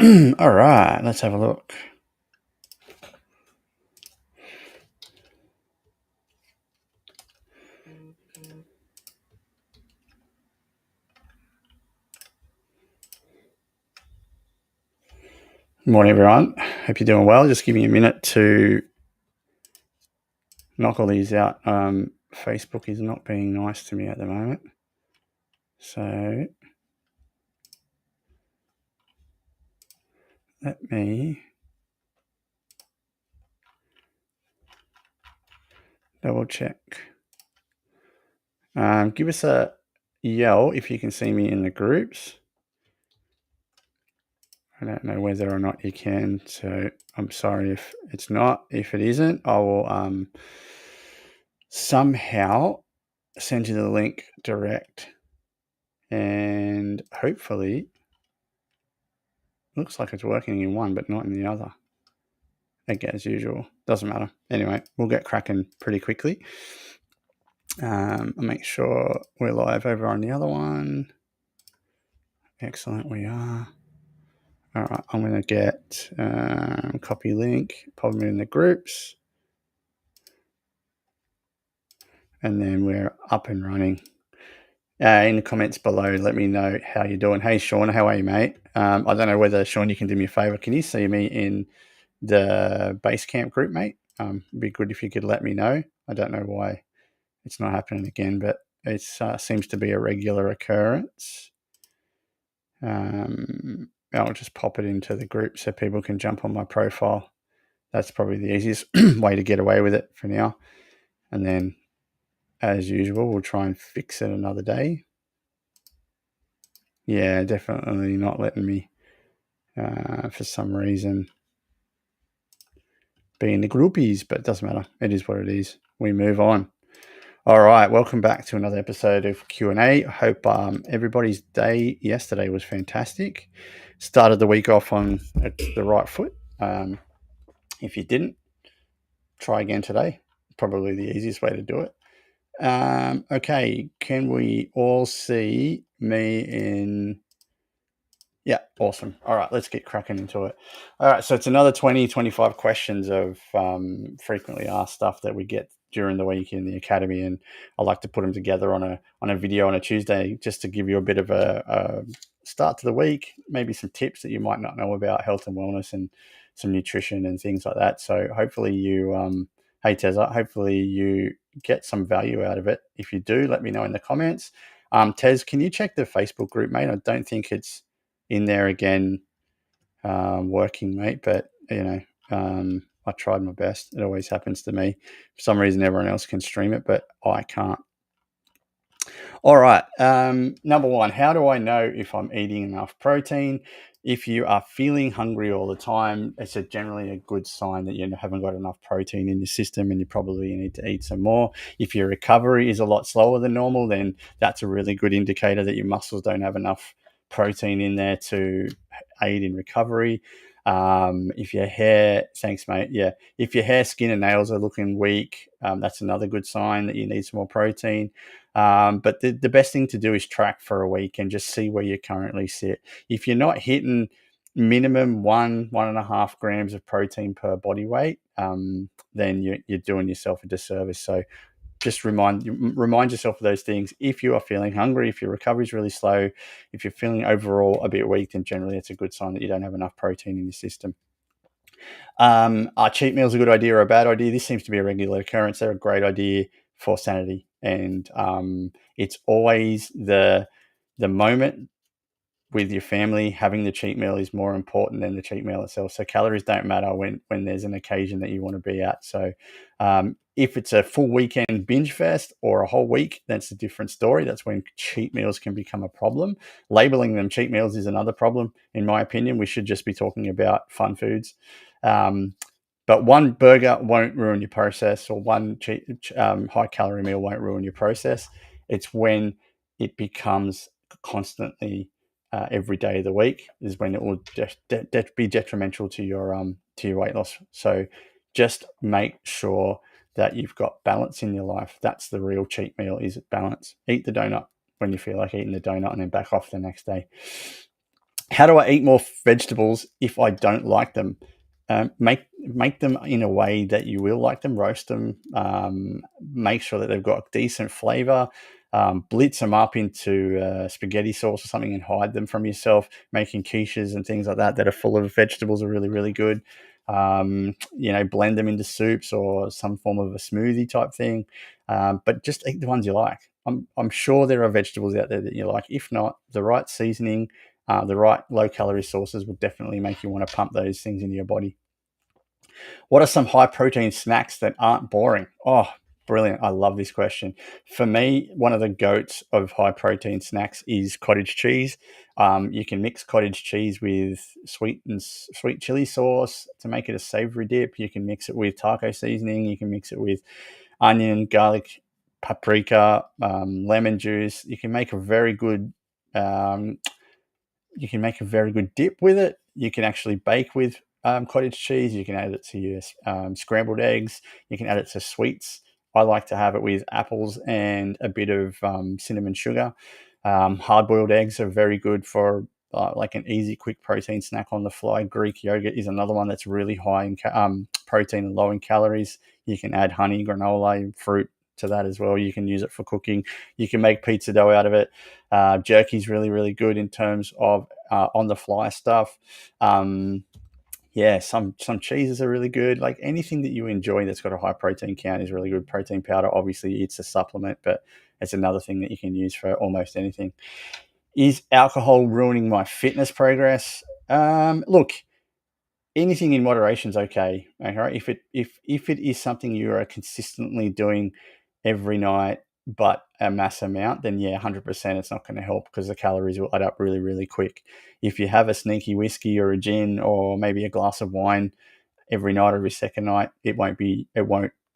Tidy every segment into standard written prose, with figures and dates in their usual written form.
All right, let's have a look. Morning, everyone. Hope you're doing well. Just give me a minute to knock all these out. Facebook is not being nice to me at the moment. So let me double check. Give us a yell if you can see me in the groups. I don't know whether or not you can, so I'm sorry if it's not. If it isn't, I will somehow send you the link direct, and hopefully looks like it's working in one but not in the other. Again, as usual, doesn't matter. Anyway, we'll get cracking pretty quickly. I'll make sure we're live over on the other one. Excellent, we are. All right, I'm going to get copy link, pop them in the groups, and then we're up and running. In the comments below, let me know how you're doing. Hey, Sean, how are you, mate? I don't know whether, Sean, you can do me a favor. Can you see me in the Basecamp group, mate? It'd be good if you could let me know. I don't know why it's not happening again, but it seems to be a regular occurrence. I'll just pop it into the group so people can jump on my profile. That's probably the easiest way to get away with it for now. And then, as usual, we'll try and fix it another day. Yeah, definitely not letting me, for some reason, be in the groupies, but it doesn't matter. It is what it is. We move on. All right, welcome back to another episode of Q&A. I hope everybody's day yesterday was fantastic. Started the week off on the right foot. If you didn't, try again today. Probably the easiest way to do it. Okay, can we all see me in... Yeah, awesome. All right, let's get cracking into it. All right, so it's another 25 questions of frequently asked stuff that we get during the week in the academy, and I like to put them together on a video on a Tuesday just to give you a bit of a start to the week, maybe some tips that you might not know about health and wellness and some nutrition and things like that. So hopefully you, hey Tezza, hopefully you get some value out of it. If you do, let me know in the comments. Tez, can you check the Facebook group, mate? I don't think it's in there again, working, mate, but I tried my best. It always happens to me. For some reason everyone else can stream it, but I can't. All right, number one, how do I know if I'm eating enough protein? If you are feeling hungry all the time, it's generally a good sign that you haven't got enough protein in your system and you probably need to eat some more. If your recovery is a lot slower than normal, then that's a really good indicator that your muscles don't have enough protein in there to aid in recovery. If your hair, thanks, mate. Yeah, if your hair, skin, and nails are looking weak, that's another good sign that you need some more protein. But the best thing to do is track for a week and just see where you currently sit. If you're not hitting minimum 1.5 grams of protein per body weight, then you're doing yourself a disservice. So just remind yourself of those things. If you are feeling hungry, if your recovery is really slow, if you're feeling overall a bit weak, then generally it's a good sign that you don't have enough protein in your system. Are cheat meals a good idea or a bad idea? This seems to be a regular occurrence. They're a great idea for sanity, and it's always the moment with your family. Having the cheat meal is more important than the cheat meal itself. So calories don't matter when there's an occasion that you want to be at. So if it's a full weekend binge fest or a whole week, that's a different story. That's when cheat meals can become a problem. Labeling them cheat meals is another problem, in my opinion. We should just be talking about fun foods. But one burger won't ruin your process, or one high calorie meal won't ruin your process. It's when it becomes constantly every day of the week is when it will be detrimental to your weight loss. So just make sure that you've got balance in your life. That's the real cheat meal, is balance. Eat the donut when you feel like eating the donut and then back off the next day. How do I eat more vegetables if I don't like them? Make them in a way that you will like them. Roast them. Make sure that they've got decent flavor. Blitz them up into spaghetti sauce or something and hide them from yourself. Making quiches and things like that are full of vegetables are really, really good. Blend them into soups or some form of a smoothie type thing. But just eat the ones you like. I'm sure there are vegetables out there that you like. If not, the right seasoning, the right low calorie sources will definitely make you want to pump those things into your body. What are some high protein snacks that aren't boring? Oh, brilliant. I love this question. For me, one of the goats of high protein snacks is cottage cheese. You can mix cottage cheese with sweet chili sauce to make it a savory dip. You can mix it with taco seasoning. You can mix it with onion, garlic, paprika, lemon juice. Um, you can make a very good dip with it. You can actually bake with cottage cheese. You can add it to your scrambled eggs. You can add it to sweets. I like to have it with apples and a bit of cinnamon sugar. Hard-boiled eggs are very good for like an easy, quick protein snack on the fly. Greek yogurt is another one that's really high in protein and low in calories. You can add honey, granola, fruit to that as well. You can use it for cooking. You can make pizza dough out of it. Jerky is really, really good in terms of on the fly stuff. Some cheeses are really good. Like anything that you enjoy that's got a high protein count is really good. Protein powder, obviously, it's a supplement, but it's another thing that you can use for almost anything. Is alcohol ruining my fitness progress? Look, anything in moderation is okay. Okay, if it is something you are consistently doing every night, but a mass amount, then yeah, 100% it's not going to help because the calories will add up really, really quick. If you have a sneaky whiskey or a gin or maybe a glass of wine every night or every second night, it won't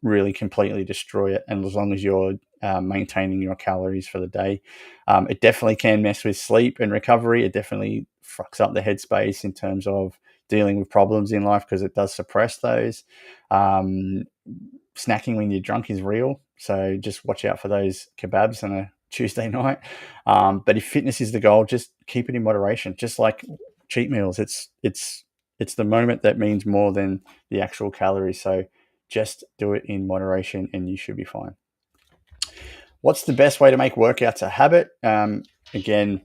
really completely destroy it. And as long as you're maintaining your calories for the day, it definitely can mess with sleep and recovery. It definitely fucks up the headspace in terms of dealing with problems in life because it does suppress those. Snacking when you're drunk is real, so just watch out for those kebabs on a Tuesday night. But if fitness is the goal, just keep it in moderation. Just like cheat meals, it's the moment that means more than the actual calories. So just do it in moderation, and you should be fine. What's the best way to make workouts a habit? Again,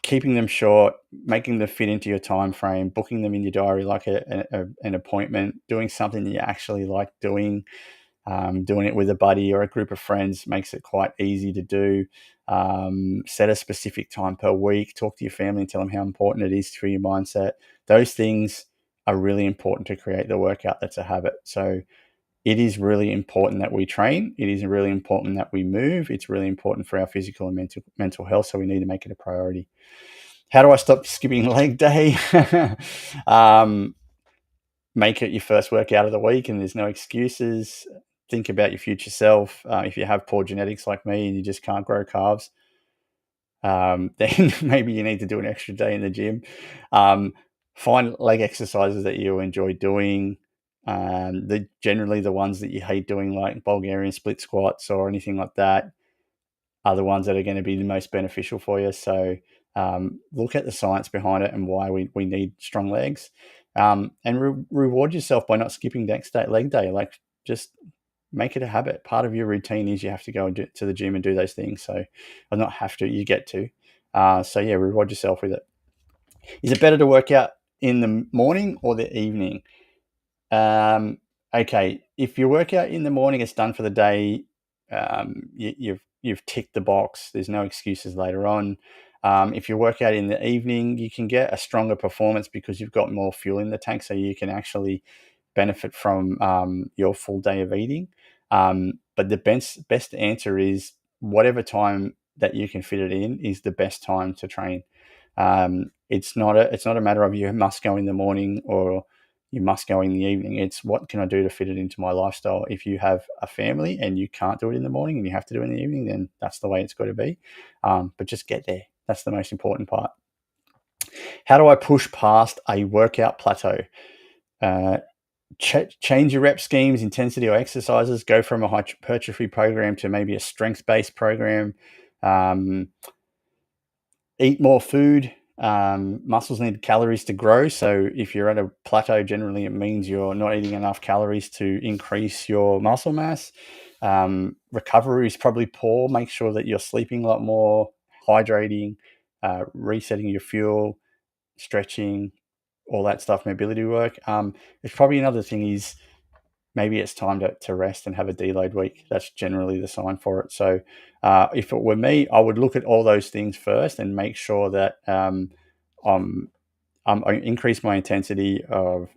keeping them short, making them fit into your time frame, booking them in your diary like an appointment, doing something that you actually like doing. Doing it with a buddy or a group of friends makes it quite easy to do. Set a specific time per week. Talk to your family and tell them how important it is for your mindset. Those things are really important to create the workout that's a habit. So it is really important that we train. It is really important that we move. It's really important for our physical and mental health. So we need to make it a priority. How do I stop skipping leg day? Make it your first workout of the week, and there's no excuses. Think about your future self. If you have poor genetics like me and you just can't grow calves, then maybe you need to do an extra day in the gym. Find leg exercises that you enjoy doing. Generally the ones that you hate doing, like Bulgarian split squats or anything like that, are the ones that are going to be the most beneficial for you. So look at the science behind it and why we need strong legs. And reward yourself by not skipping next day, leg day. Like just make it a habit. Part of your routine is you have to go and to the gym and do those things. So, or not have to, you get to. So yeah, reward yourself with it. Is it better to work out in the morning or the evening? Okay, if you work out in the morning, it's done for the day. You've ticked the box. There's no excuses later on. If you work out in the evening, you can get a stronger performance because you've got more fuel in the tank, so you can actually benefit from your full day of eating. But the best answer is whatever time that you can fit it in is the best time to train. It's not a matter of you must go in the morning or you must go in the evening. It's what can I do to fit it into my lifestyle? If you have a family and you can't do it in the morning and you have to do it in the evening, then that's the way it's got to be. But just get there. That's the most important part. How do I push past a workout plateau? Change your rep schemes, intensity, or exercises. Go from a hypertrophy program to maybe a strength-based program. Eat more food. Muscles need calories to grow. So if you're at a plateau, generally it means you're not eating enough calories to increase your muscle mass. Recovery is probably poor. Make sure that you're sleeping a lot more, hydrating, resetting your fuel, stretching, all that stuff, mobility work. There's probably another thing is maybe it's time to rest and have a deload week. That's generally the sign for it. So if it were me, I would look at all those things first and make sure that I increase my intensity of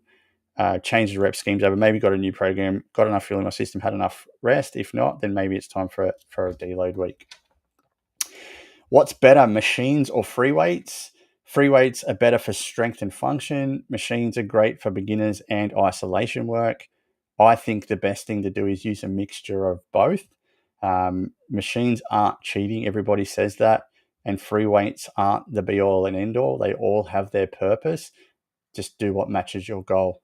change the rep schemes over. Maybe got a new program, got enough fuel in my system, had enough rest. If not, then maybe it's time for a deload week. What's better, machines or free weights? Free weights are better for strength and function. Machines are great for beginners and isolation work. I think the best thing to do is use a mixture of both. Machines aren't cheating. Everybody says that. And free weights aren't the be all and end all. They all have their purpose. Just do what matches your goal.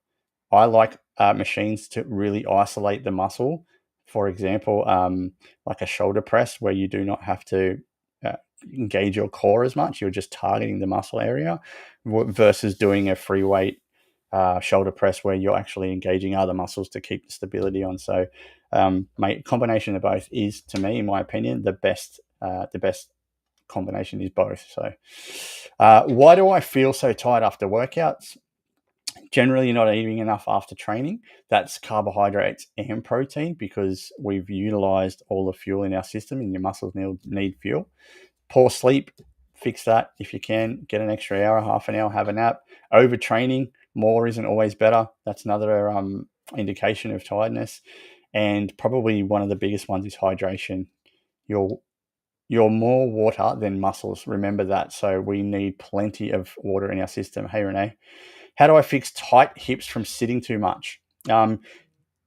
I like machines to really isolate the muscle. For example, like a shoulder press where you do not have to engage your core as much. You're just targeting the muscle area versus doing a free weight shoulder press where you're actually engaging other muscles to keep the stability on. So, my combination of both is, to me, in my opinion, the best. The best combination is both. So, why do I feel so tired after workouts? Generally, you're not eating enough after training. That's carbohydrates and protein because we've utilized all the fuel in our system, and your muscles need fuel. Poor sleep, fix that if you can. Get an extra hour, half an hour, have a nap. Overtraining, more isn't always better. That's another indication of tiredness. And probably one of the biggest ones is hydration. You're more water than muscles. Remember that. So we need plenty of water in our system. Hey, Renee. How do I fix tight hips from sitting too much?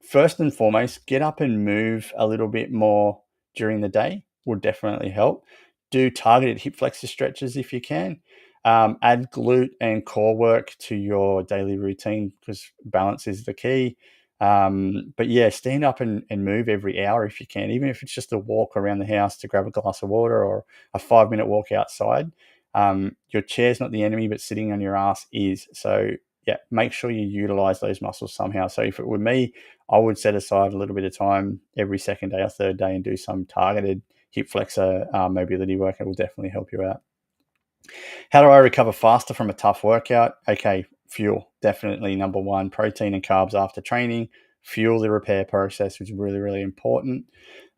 First and foremost, get up and move a little bit more during the day would definitely help. Do targeted hip flexor stretches if you can. Add glute and core work to your daily routine because balance is the key. But yeah, stand up and move every hour if you can, even if it's just a walk around the house to grab a glass of water or a 5-minute walk outside. Your chair's not the enemy, but sitting on your ass is. So yeah, make sure you utilize those muscles somehow. So if it were me, I would set aside a little bit of time every second day or third day and do some targeted hip flexor mobility work. It will definitely help you out. How do I recover faster from a tough workout? Okay, fuel, definitely number one. Protein and carbs after training. Fuel the repair process, which is really, really important.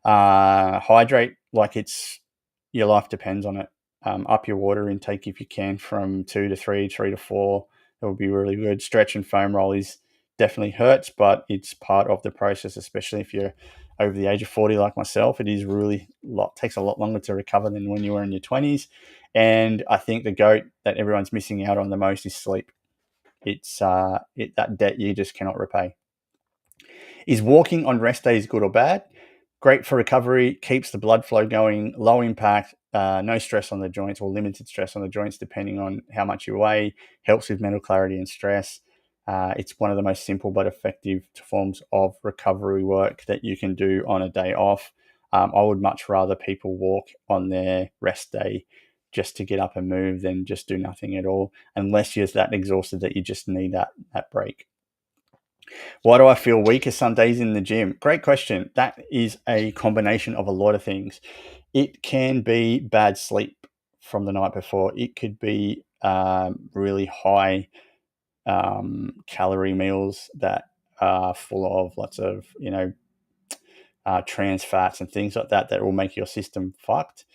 Hydrate like it's your life depends on it. Up your water intake if you can from 2 to 3, 3 to 4. That would be really good. Stretch and foam roll is definitely hurts, but it's part of the process, especially if you're over the age of 40 like myself. It is really takes a lot longer to recover than when you were in your 20s. And I think the GOAT that everyone's missing out on the most is sleep. It's that debt you just cannot repay. Is walking on rest days good or bad? Great for recovery, keeps the blood flow going, low impact, no stress on the joints or limited stress on the joints depending on how much you weigh, helps with mental clarity and stress. It's one of the most simple but effective forms of recovery work that you can do on a day off. I would much rather people walk on their rest day just to get up and move than just do nothing at all, unless you're that exhausted that you just need that break. Why do I feel weaker some days in the gym? Great question. That is a combination of a lot of things. It can be bad sleep from the night before. It could be really high calorie meals that are full of lots of, trans fats and things like that will make your system fucked.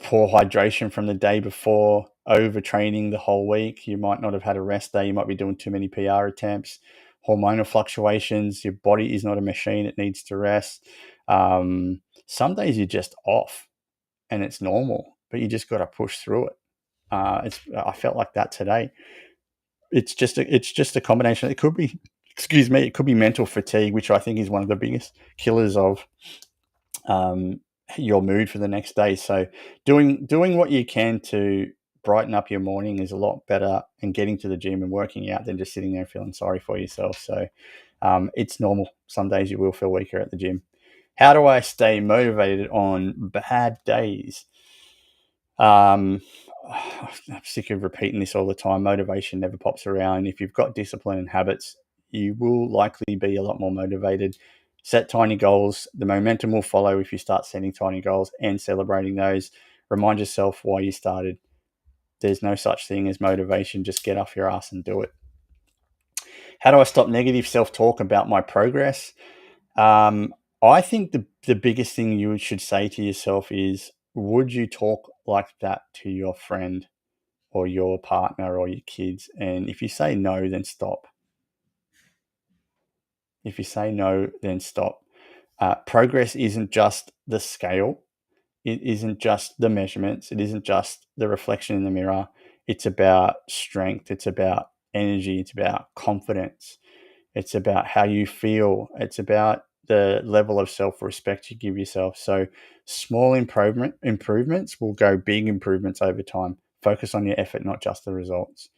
Poor hydration from the day before, overtraining the whole week. You might not have had a rest day. You might be doing too many PR attempts. Hormonal fluctuations. Your body is not a machine. It needs to rest. Some days you're just off and it's normal, but you just got to push through it. I felt like that today. It's just a combination. It could be, it could be mental fatigue, which I think is one of the biggest killers of your mood for the next day. So doing what you can to brighten up your morning is a lot better, and getting to the gym and working out than just sitting there feeling sorry for yourself. So it's normal. Some days you will feel weaker at the gym. How do I stay motivated on bad days? I'm sick of repeating this all the time. Motivation never pops around. If you've got discipline and habits, you will likely be a lot more motivated. Set tiny goals. The momentum will follow if you start setting tiny goals and celebrating those. Remind yourself why you started. There's no such thing as motivation. Just get off your ass and do it. How do I stop negative self-talk about my progress? I think the biggest thing you should say to yourself is, would you talk like that to your friend or your partner or your kids? And if you say no, then stop. If you say no, then stop. Progress isn't just the scale. It isn't just the measurements. It isn't just the reflection in the mirror. It's about strength. It's about energy. It's about confidence. It's about how you feel. It's about the level of self-respect you give yourself. So small improvements will go big improvements over time. Focus on your effort, not just the results.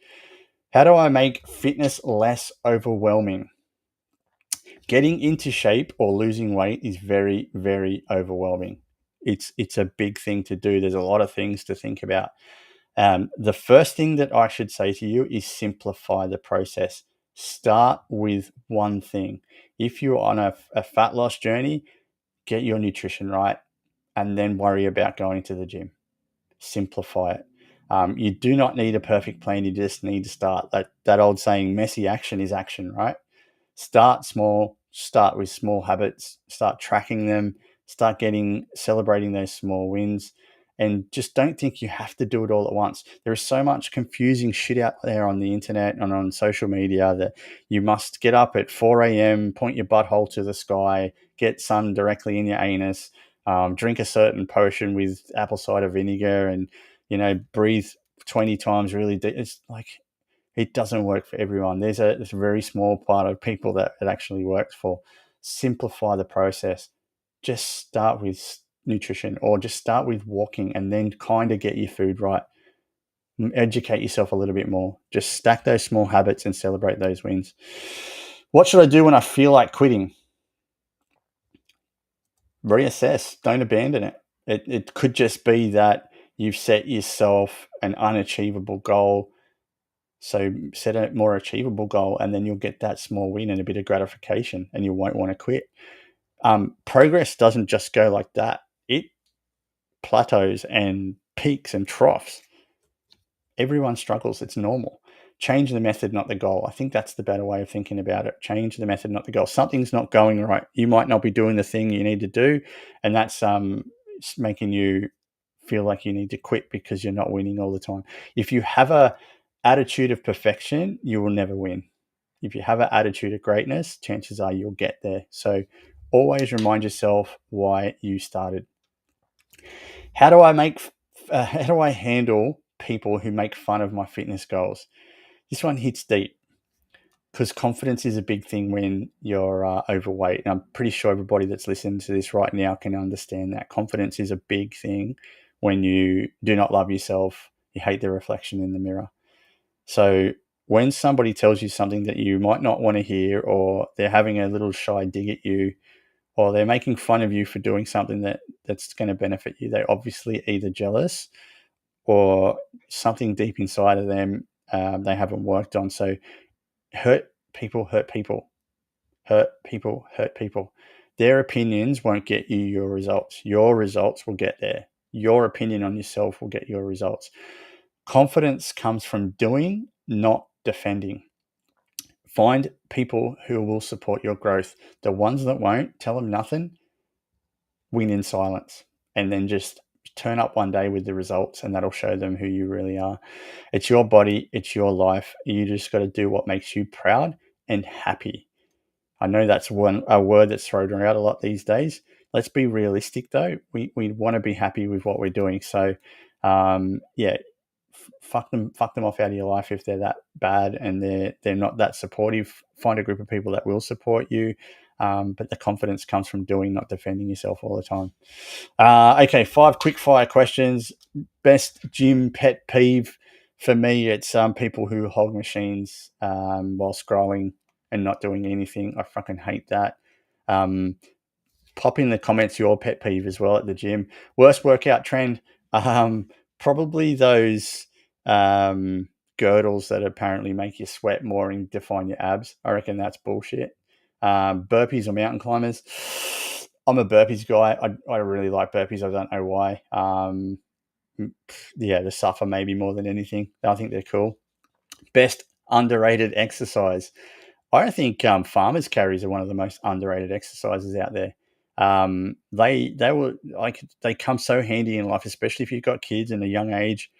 How do I make fitness less overwhelming? Getting into shape or losing weight is very, very overwhelming. It's a big thing to do. There's a lot of things to think about. The first thing that I should say to you is simplify the process. Start with one thing. If you're on a fat loss journey, get your nutrition right and then worry about going to the gym. Simplify it. You do not need a perfect plan. You just need to start. That old saying, messy action is action, right? Start small, start with small habits, start tracking them, start celebrating those small wins, and just don't think you have to do it all at once. There is so much confusing shit out there on the internet and on social media that you must get up at 4 a.m., point your butthole to the sky, get sun directly in your anus, drink a certain potion with apple cider vinegar, and breathe 20 times really deep. It's like, it doesn't work for everyone. There's a very small part of people that it actually works for. Simplify the process. Just start with nutrition, or just start with walking, and then kind of get your food right. Educate yourself a little bit more. Just stack those small habits and celebrate those wins. What should I do when I feel like quitting? Reassess. Don't abandon it. It could just be that you've set yourself an unachievable goal. So set a more achievable goal, and then you'll get that small win and a bit of gratification, and you won't want to quit. Progress doesn't just go like that. It plateaus and peaks and troughs. Everyone struggles. It's normal. Change the method, not the goal. I think that's the better way of thinking about it. Change the method, not the goal. Something's not going right. You might not be doing the thing you need to do, and that's making you feel like you need to quit because you're not winning all the time. If you have a attitude of perfection, you will never win. If you have an attitude of greatness, chances are you'll get there. So always remind yourself why you started. How do I handle people who make fun of my fitness goals? This one hits deep because confidence is a big thing when you're overweight. And I'm pretty sure everybody that's listening to this right now can understand that confidence is a big thing when you do not love yourself, you hate the reflection in the mirror. So when somebody tells you something that you might not want to hear, or they're having a little shy dig at you, or they're making fun of you for doing something that's going to benefit you, they're obviously either jealous or something deep inside of them they haven't worked on. So hurt people hurt people. Hurt people hurt people. Their opinions won't get you your results. Your results will get there. Your opinion on yourself will get your results. Confidence comes from doing, not defending. Find people who will support your growth. The ones that won't, tell them nothing, win in silence, and then just turn up one day with the results, and that'll show them who you really are. It's your body, it's your life. You just got to do what makes you proud and happy. I know that's a word that's thrown around a lot these days. Let's be realistic, though. We want to be happy with what we're doing. So, fuck them off out of your life if they're that bad and they're not that supportive. Find a group of people that will support you. But the confidence comes from doing, not defending yourself all the time. Okay, 5 quick fire questions. Best gym pet peeve for me, it's people who hog machines while scrolling and not doing anything. I fucking hate that. Pop in the comments your pet peeve as well at the gym. Worst workout trend, Probably those girdles that apparently make you sweat more and define your abs. I reckon that's bullshit. Burpees or mountain climbers. I'm a burpees guy. I really like burpees. I don't know why. Yeah, the suffer maybe more than anything. I think they're cool. Best underrated exercise. I think farmers carries are one of the most underrated exercises out there. They were like they come so handy in life, especially if you've got kids in a young age.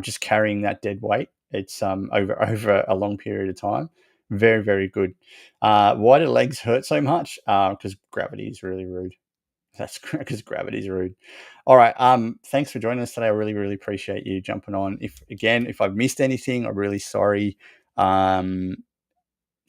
Just carrying that dead weight, it's over a long period of time. Very very good. Why do legs hurt so much? Because gravity is really rude. That's because gravity's rude. All right. Thanks for joining us today. I really, really appreciate you jumping on. If I've missed anything, I'm really sorry.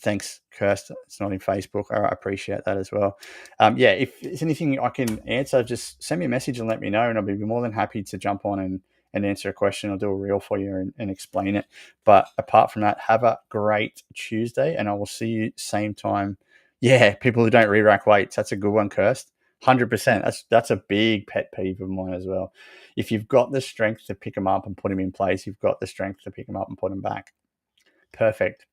Thanks, Kirst. It's not in Facebook. I appreciate that as well. Yeah, if there's anything I can answer, just send me a message and let me know, and I'll be more than happy to jump on and answer a question. I'll do a reel for you and explain it. But apart from that, have a great Tuesday, and I will see you same time. Yeah, people who don't re-rack weights. That's a good one, Kirst. 100%. That's a big pet peeve of mine as well. If you've got the strength to pick them up and put them in place, you've got the strength to pick them up and put them back. Perfect.